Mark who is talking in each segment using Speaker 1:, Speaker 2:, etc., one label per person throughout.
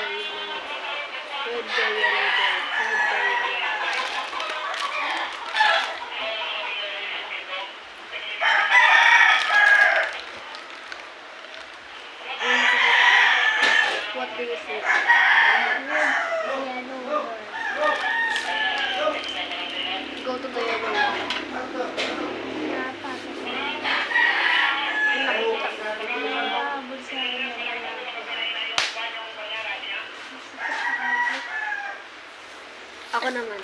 Speaker 1: Red door, yellow door. Red door, yellow door. What do you see?
Speaker 2: Yellow door.
Speaker 1: Go to the yellow one.
Speaker 2: Napasok ko.
Speaker 1: Ang nakikita ko.
Speaker 2: Nakababol sa akin ng lalaki.
Speaker 1: Ako naman.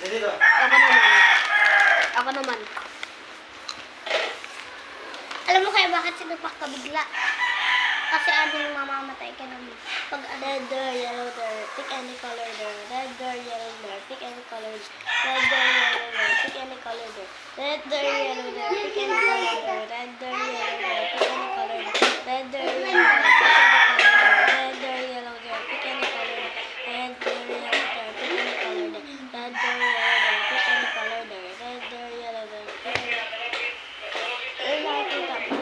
Speaker 3: Dito.
Speaker 1: Ako naman. Ako naman.
Speaker 2: Alam mo kaya bakit sinapak ka bigla? Kasi yung mamamatay ka naman. Pag red door, yellow door, pick any color door. Red door, yellow door, pick any color door. Red door, yellow door, pick any color door. Red door, yellow door, pick any color door. Red door, yellow door, pick any color door. Red door, yellow door, pick any color door. Red door, yellow door, pick any color door. Red door, yellow door, pick any color door. Red door, yellow door, pick any color door. Red door, yellow door, pick any. Eh, nakikita ko.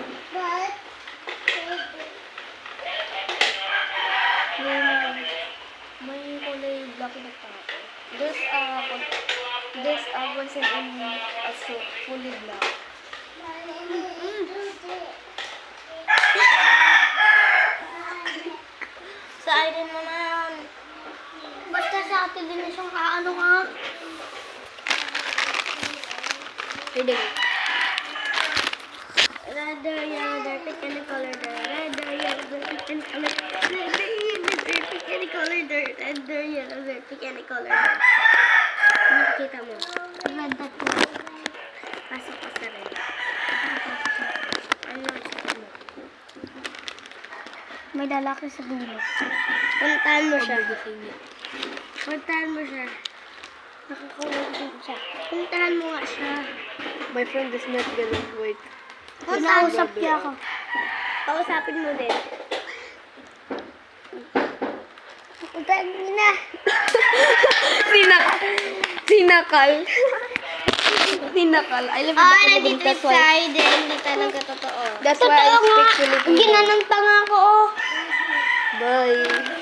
Speaker 2: May kulay black na tao. This wasn't in a suit, fully black. Sa iron mo na yan. Basta sa atin din na siyang kaano ka.
Speaker 1: Hindi.
Speaker 2: Red door, yellow door, pick any color door. Red door, yellow door, pick any color door. Red door, yellow door, pick any color door. Red door, yellow door, pick any color door. Nakikita mo. Red dot ko. Pasok ka sa red. Ano nakikita mo? May lalaki sa dulo. Puntahan mo siya. Puntahan mo siya. Nakakawag din siya. Puntahan mo nga siya.
Speaker 1: My friend is not gonna wait.
Speaker 2: Kinausap niya ako. Kausapin mo din. Puntahan mo na.
Speaker 1: Sinakal. Sinakal. I love
Speaker 2: Ah,
Speaker 1: it.
Speaker 2: nandito side. Hindi talaga totoo.
Speaker 1: That's why I speak
Speaker 2: Totoo nga.
Speaker 1: Filipino.
Speaker 2: Ginanang tanga ko. Oh.
Speaker 1: Bye.